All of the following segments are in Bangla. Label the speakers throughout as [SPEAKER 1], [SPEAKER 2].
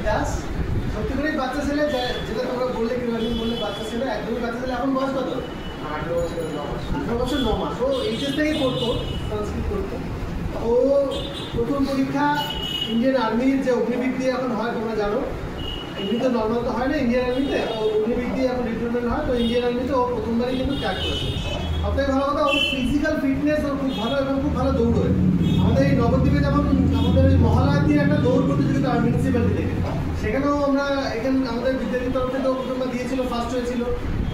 [SPEAKER 1] দাস সত্যি করেই বাচ্চা ছেলে, যেটা তোমরা বললে কি বললে বাচ্চা ছেলে, একদমই বাচ্চা ছেলে। এখন বয়স কত? 18 বছর 9 মাস। ও এইচএস থেকেই পড়তো, সংস্কৃত করতো। ও প্রথম পরীক্ষা ইন্ডিয়ান আর্মির যে অগ্নিবীর দিয়ে এখন হয় তোমরা জানো, এমনি তো নর্মাল তো হয় না ইন্ডিয়ান আর্মিতে, তো অগ্নিবীর দিয়ে এখন রিক্রুটমেন্ট হয়। তো ইন্ডিয়ান আর্মিতে ও প্রথমবারই কিন্তু ক্র্যাক করেছে। সবথেকে ভালো কথা, ওর ফিজিক্যাল ফিটনেস ওর খুব ভালো এবং খুব ভালো দৌড়োয়। আমাদের এই নবদ্বীপে যেমন আমাদের ওই মহালয়া দিয়ে একটা দৌড় প্রতিযোগিতা হয় মিউনিসিপ্যালিটি থেকে, সেখানেও আমরা এখানে আমাদের বিদ্যালয়ের তরফ থেকে প্রথমবার দিয়েছিল, ফার্স্ট হয়েছিল।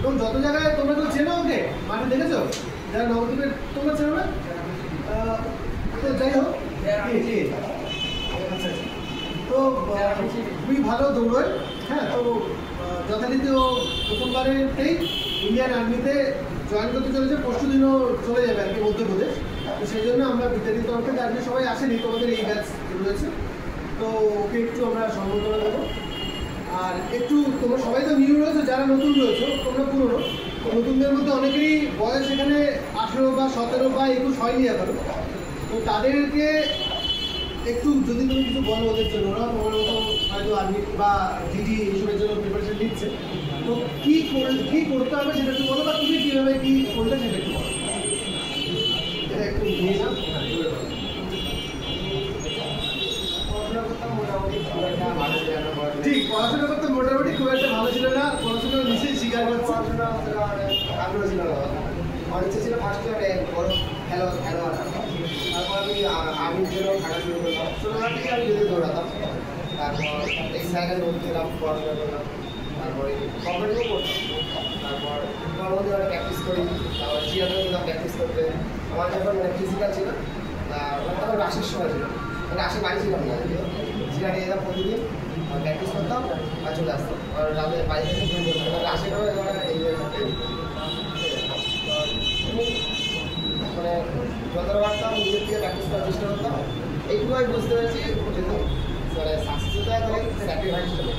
[SPEAKER 1] এবং যত জায়গায় তোমরা কেউ চেনো ওকে, মাঠে দেখেছো যারা নবদ্বীপের, তোমরা চেনো না? তো যাই হোক, আচ্ছা, তো খুবই ভালো দৌড়োয়। হ্যাঁ, তো যথারীতি ও প্রথমবারেতেই ইন্ডিয়ান আর্মিতে জয়েন করতে চলেছে, পরশু দিনও চলে যাবে আর কি মধ্যপ্রদেশ। তো সেই জন্য আমরা বিদ্যালয়ের তরফ থেকে আজকে সবাই আসেনি, তোমাদের এই ব্যাচ রয়েছে, তো ওকে একটু আমরা সম্বর্ধনা দেবো। আর একটু তোমরা সবাই তো নিউ রয়েছো, যারা নতুন রয়েছো তোমরা পুরনো, তো নতুনদের মধ্যে অনেকেরই বয়স এখানে 18 বা 17 বা 21 হয়নি এখনো। তো তাদেরকে একটু যদি তুমি কিছু বলো ওদের জন্য, ওরা তোমার মতো হয়তো আর্মি বা ডিডি এইসবের জন্য প্রিপারেশন নিচ্ছে, তো কী করতে হবে সেটা একটু বলো, বা তুমি কীভাবে কী করলে সেটা একটু বলো। এটা একটু নিয়ে যাও। ঠিক, পড়াশোনা করতে মোটামুটি খুব একটা ভালো ছিল না, পড়াশোনা নিশ্চয়ই স্বীকার করছে।
[SPEAKER 2] আগ্রহ ছিল না, আমার ইচ্ছে ছিল ফার্স্টে বড় খেলোয়াড়। তারপর আমি আর্মির জন্য খাটা শুরু করলাম, ছোটোবেলা থেকে আমি যদি দৌড়াতাম। তারপর এই সাইকেল ভর্তি হলাম, পড়াশোনা করলাম, তারপরে কম্পিটিও করতাম। তারপর কর্মদিন অনেক প্র্যাকটিস করি, তারপর চিয়ারও দিলাম প্র্যাকটিস করতে। আমার যখন ফিজিক্যাল ছিল, তখন রাশের সময় ছিল, রাশে বাড়ি ছিলাম না, চিয়ারে যেতাম প্রতিদিন, প্র্যাকটিস করতাম আর চলে আসতাম। আর রাতে বাড়ি থেকে ঘুম করতাম, রাশে করে মানে যতটা পারতাম নিজের থেকে প্র্যাকটিস করার চেষ্টা করতাম। এইটুকু আমি বুঝতে পেরেছি যদি মানে সাকসেস হতে হয় তাহলে স্যাক্রিফাইস করতে হবে,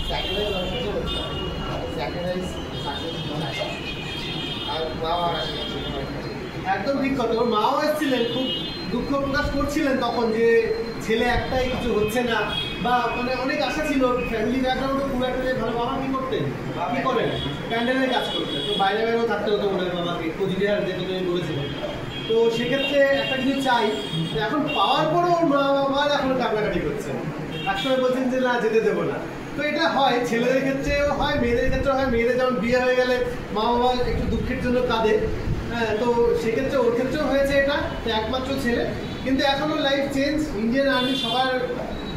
[SPEAKER 2] স্যাক্রিফাইস অনেক কিছু করতে হবে, স্যাক্রিফাইস সাকসেস আর বাবা
[SPEAKER 1] একদম ঠিক কথা। ওর মাও এসেছিলেন, খুব দুঃখ প্রকাশ করছিলেন তখন যে ছেলে একটাই কিছু হচ্ছে না, বা মানে অনেক আশা ছিল। ফ্যামিলি ব্যাকগ্রাউন্ডও খুব একটা যে ভালো। বাবা কী করতেন, কী করেন, প্যান্ডেলের কাজ করতেন, তো বাইরে বাইরেও থাকতে হতো ওনার বাবাকে, কোচবিহার যেটা তুমি বলেছিলেন। তো সেক্ষেত্রে একটা কিছু চাই, এখন পাওয়ার পরও ওর মা বাবার এখন কান্নাকাটি করছে, একসময় বলছেন যে না যেতে দেবো না। তো এটা হয়, ছেলেদের ক্ষেত্রেও হয়, মেয়েদের ক্ষেত্রেও হয়। মেয়েদের যেমন বিয়ে হয়ে গেলে মা বাবা একটু দুঃখের জন্য কাঁদে, হ্যাঁ, তো সেক্ষেত্রে ওর ক্ষেত্রেও হয়েছে এটা, একমাত্র ছেলে। কিন্তু এখনও লাইফ চেঞ্জ, ইন্ডিয়ান আর্মি সবার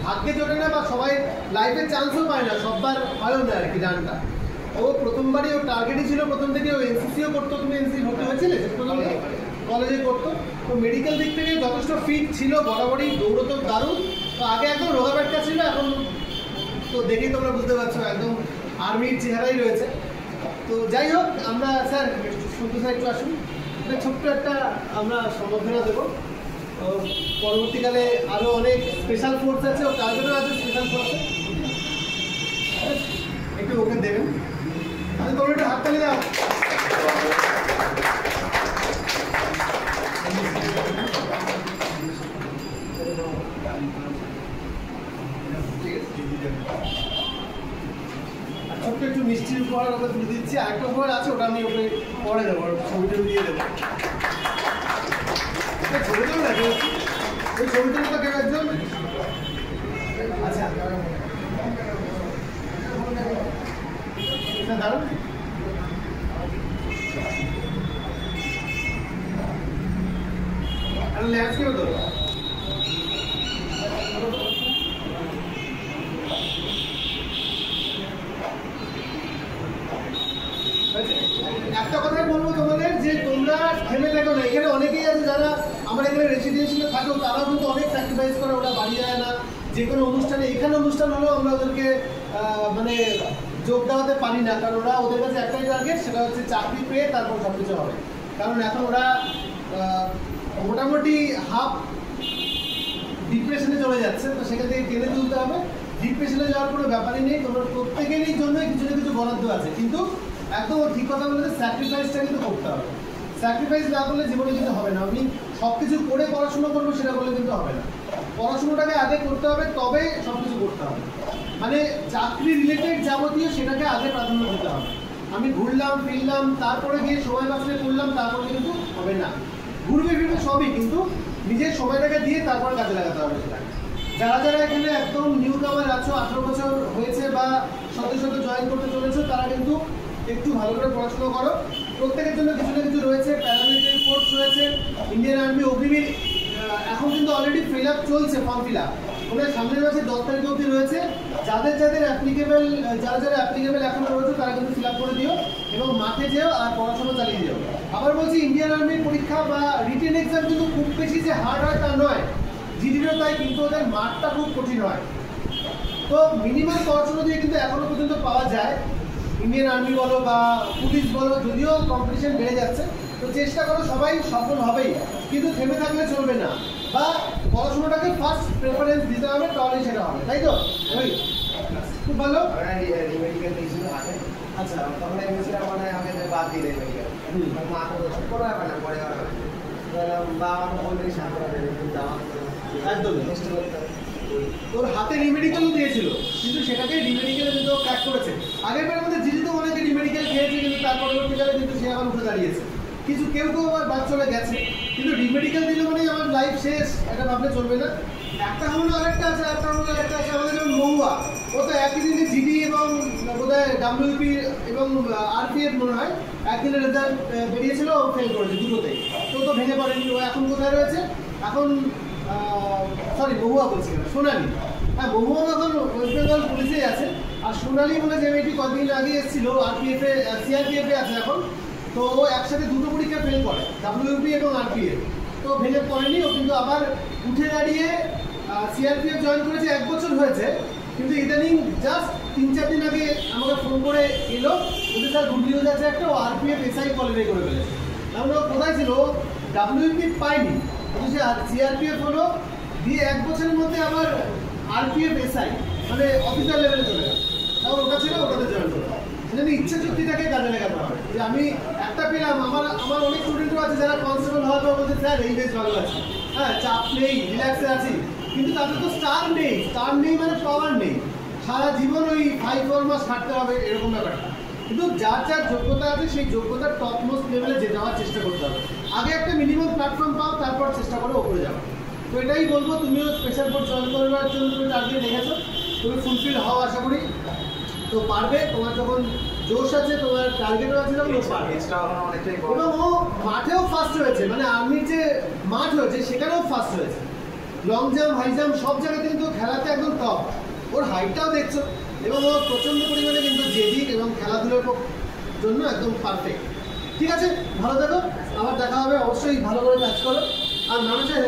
[SPEAKER 1] ভাগ্যে জোটে না, বা সবাই লাইফে চান্সও পায় না, সববার হয়ও না আর কি রানটা। ও প্রথমবারই ওর টার্গেটই ছিল প্রথম থেকে, ও এনসিসিও করতো। তুমি এনসিসি ভর্তি হয়েছিলে কলেজে করতো, তো মেডিকেল দিক থেকে যথেষ্ট ফিট ছিল, বরাবরই দৌড়তো দারুণ। তো আগে একদম রোগাবেটকা ছিল, এখন তো দেখেই তোমরা বুঝতে পারছো একদম আর্মির চেহারাই রয়েছে। তো যাই হোক, আমরা স্যার সন্তোষ স্যার একটু আসুন, এটা ছোট্ট একটা আমরা সম্বর্ধনা দেবো। পরবর্তীকালে আরও অনেক স্পেশাল ফোর্স আছে, ও টার্গেটও আছে স্পেশাল ফোর্সে, একটু ওকে দেবেন। আচ্ছা, তোমরা একটু হাততালি দাও। ছোট্ট একটু মিষ্টির উপহার ওকে তুলে দিচ্ছি। আরেকটা উপহার আছে, ওটা আমি ওকে পরে দেবো, ছবিটা দিয়ে দেবো। ছবিটাও দেখো, ওই ছবিটার মতো কেউ একজন। আচ্ছা দাঁড়ান, ল্যান্ডস্কেপে ধরো। একটা কথাই বলবো তোমাদের, যে তোমরা থেমে দেখো না। এখানে অনেকেই আছে যারা আমার এখানে রেসিডেন্সিয়ালে থাকেও, তারাও কিন্তু অনেক স্যাক্রিফাইস করে, ওরা বাড়ি যায় না। যে কোনো অনুষ্ঠানে, এখানে অনুষ্ঠান হলেও আমরা ওদেরকে মানে যোগ দেওয়াতে পারি না, কারণ ওরা, ওদের কাছে একটাই টার্গেট, সেটা হচ্ছে চাকরি পেয়ে তারপর সব কিছু হবে। কারণ এখন ওরা মোটামুটি হাফ ডিপ্রেশনে চলে যাচ্ছে, তো সেখান থেকে টেনে তুলতে হবে। ডিপ্রেশনে যাওয়ার কোনো ব্যাপারই নেই, তোমার প্রত্যেকেরই জন্য কিছু না কিছু বরাদ্দ আছে, কিন্তু একদম ঠিক কথা বলতে স্যাক্রিফাইসটা কিন্তু করতে হবে। স্যাক্রিফাইস না করলে জীবনে কিন্তু হবে না। আমি সব কিছু করে পড়াশুনো করবো সেটা করলে কিন্তু হবে না। পড়াশুনোটাকে আগে করতে হবে, তবে সব কিছু করতে হবে। মানে চাকরি রিলেটেড যাবতীয় সেটাকে আগে প্রাধান্য দিতে হবে। আমি ঘুরলাম ফিরলাম তারপরে গিয়ে সময় বাঁচলে করলাম তারপরে কিন্তু হবে না। ঘুরবে ফিরবে সবই, কিন্তু নিজের সময়টাকে দিয়ে তারপরে কাজে লাগাতে হবে সেটা। যারা যারা এখানে একদম নিউ কামার আছো, 18 বছর হয়েছে বা সদ্য সদ্য জয়েন করতে চলেছো, তারা কিন্তু একটু ভালো করে পড়াশোনা করো। প্রত্যেকের জন্য কিছু না কিছু রয়েছে, প্যারামিলিটারি কোর্স রয়েছে, ইন্ডিয়ান আর্মি অগ্নিবীর এখন কিন্তু অলরেডি ফিল আপ চলছে, ফর্ম ফিল আপ ওটা সামনের মাসে 10 তারিখ অবধি রয়েছে। যাদের যাদের অ্যাপ্লিকেবল, যারা যারা অ্যাপ্লিকেবল এখন রয়েছে তারা কিন্তু ফিল আপ করে দিও এবং মাঠে যেও আর পড়াশোনা চালিয়ে দিও। আবার বলছি, ইন্ডিয়ান আর্মির পরীক্ষা বা রিটেন এক্সাম কিন্তু খুব বেশি যে হার্ড হয় তা নয়, জিডিরও তাই, কিন্তু ওদের মাঠটা খুব কঠিন হয়। তো মিনিমাম পড়াশোনা দিয়ে কিন্তু এখনো পর্যন্ত পাওয়া যায়। ইন্ডিয়ান আর্মি বলো বা পুলিশ বলো, যদিও কম্পিটিশন বেড়ে যাচ্ছে, তো চেষ্টা করো, সবাই সফল হবেই, কিন্তু থেমে থাকলে চলবে না, বা পড়াশোনাটাকে ফার্স্ট প্রেফারেন্স দিতে হবে, তাহলেই সেটা হবে, তাই তো? খুব ভালো।
[SPEAKER 2] রিমেডিকেল দিয়েছিল আগে,
[SPEAKER 1] আচ্ছা,
[SPEAKER 2] তখন আমি বলছিলাম মানে আমি বাদ দিই রিমেডিকেল, মা তো কোনো ব্যাপার না, পরে হবে বা আমাকে বললেই শান্ত হবে, কিন্তু আমাকে
[SPEAKER 1] একদম
[SPEAKER 2] চেষ্টা করতে হবে।
[SPEAKER 1] তোর হাতে রিমেডিকেলও দিয়েছিল, কিন্তু সেটাকে রিমেডিকেলে কিন্তু ক্র্যাক করেছে। আগের বার আমাদের জিডি তো অনেকে রিমেডিকেল খেয়েছে, কিন্তু তার পরবর্তীকালে কিন্তু সে আবার উঠে দাঁড়িয়েছে। কিছু কেউ কেউ আবার বাদ চলে গেছে, কিন্তু রিমেডিকেল দিলে মানে আমার লাইফ শেষ, এটা ভাবলে চলবে না। একটা হলো আরেকটা আছে, একটা হলো আরেকটা আছে। আমাদের যেমন মহুয়া, ও তো একই দিনে জিডি এবং বোধহয় ডাব্লিউপি এবং আরপিএফ মনে হয় একদিনের রেজাল্ট বেরিয়েছিল, ও ফেল করেছে দুটোতেই। তো তো ভেঙে পড়েনি, ও এখন কোথায় রয়েছে? এখন সরি, মহুয়া বলছি না, সোনালি। হ্যাঁ, মহুয়া এখন ওয়েস্ট বেঙ্গল পুলিশেই আছে, আর সোনালি বলে যে মেয়েটি কদিন আগে এসেছিল আরপিএফে, সিআরপিএফে আছে এখন। তো ও একসাথে দুটো পরীক্ষা ফেল করে, ডাব্লিউপি এবং আরপিএফ। তো ভেঙে পড়েনি, ও কিন্তু আবার উঠে দাঁড়িয়ে সিআরপিএফ জয়েন করেছে, 1 বছর হয়েছে। কিন্তু ইদানিং জাস্ট 3-4 দিন আগে আমাকে ফোন করে এলো, ওদের স্যার গুড নিউজ আছে একটা, ও আরপিএফ এসআই কোয়ালিফাই করে ফেলেছে। কারণ ও কোথায় ছিল, ডাব্লিউপি পায়নি, সে সিআরপিএফ হলো, দিয়ে 1 বছরের মধ্যে আবার আরপিএফ এসআই মানে অফিসার লেভেলে চলে গেল। তারপর ওটা ছিল, ওটাতে জয়েন করলো। সেজন্য ইচ্ছা শক্তিটাকে কাজে লাগাতে হবে, যে আমি একটা পেলাম। আমার অনেক স্টুডেন্টও আছে যারা কনস্টেবল হওয়ার পর বলছে স্যার এই বেশ ভালো আছে, হ্যাঁ চাপ নেই, রিল্যাক্সে আছি, কিন্তু তাদের তো স্টার নেই। স্টার নেই মানে পাওয়ার নেই, সারা জীবন ওই 5-4 মাস খাটতে হবে, এরকম ব্যাপারটা। কিন্তু যার যার যোগ্যতা আছে সেই যোগ্যতার টপ মোস্ট লেভেলে যেতে যাওয়ার চেষ্টা করতে হবে। আগে একটা মিনিমাম প্ল্যাটফর্ম পাও, তারপর চেষ্টা করো ওপরে যাও। তো এটাই বলবো, তুমিও স্পেশাল ফোর্স জয়েন করবার জন্য তুমি টার্গেট রেখেছো, তুমি ফুলফিল হও আশা করি। তো পারবে, তোমার যখন জোশ আছে, তোমার টার্গেটও আছে, তখন পারবে। এবং ও মাঠেও ফার্স্ট হয়েছে, মানে আর্মির যে মাঠ হয়েছে সেখানেও ফার্স্ট হয়েছে। লং জাম্প, হাই জাম্প সব জায়গাতে কিন্তু খেলাতে একদম টপ। ওর হাইটটাও দেখছো, এবং ও প্রচণ্ড পরিমাণে কিন্তু জেদি এবং খেলাধুলার জন্য একদম পারফেক্ট। ঠিক আছে, ভালো থাকো, আবার দেখা হবে। অবশ্যই ভালো করে কাজ করো, আর মানুষের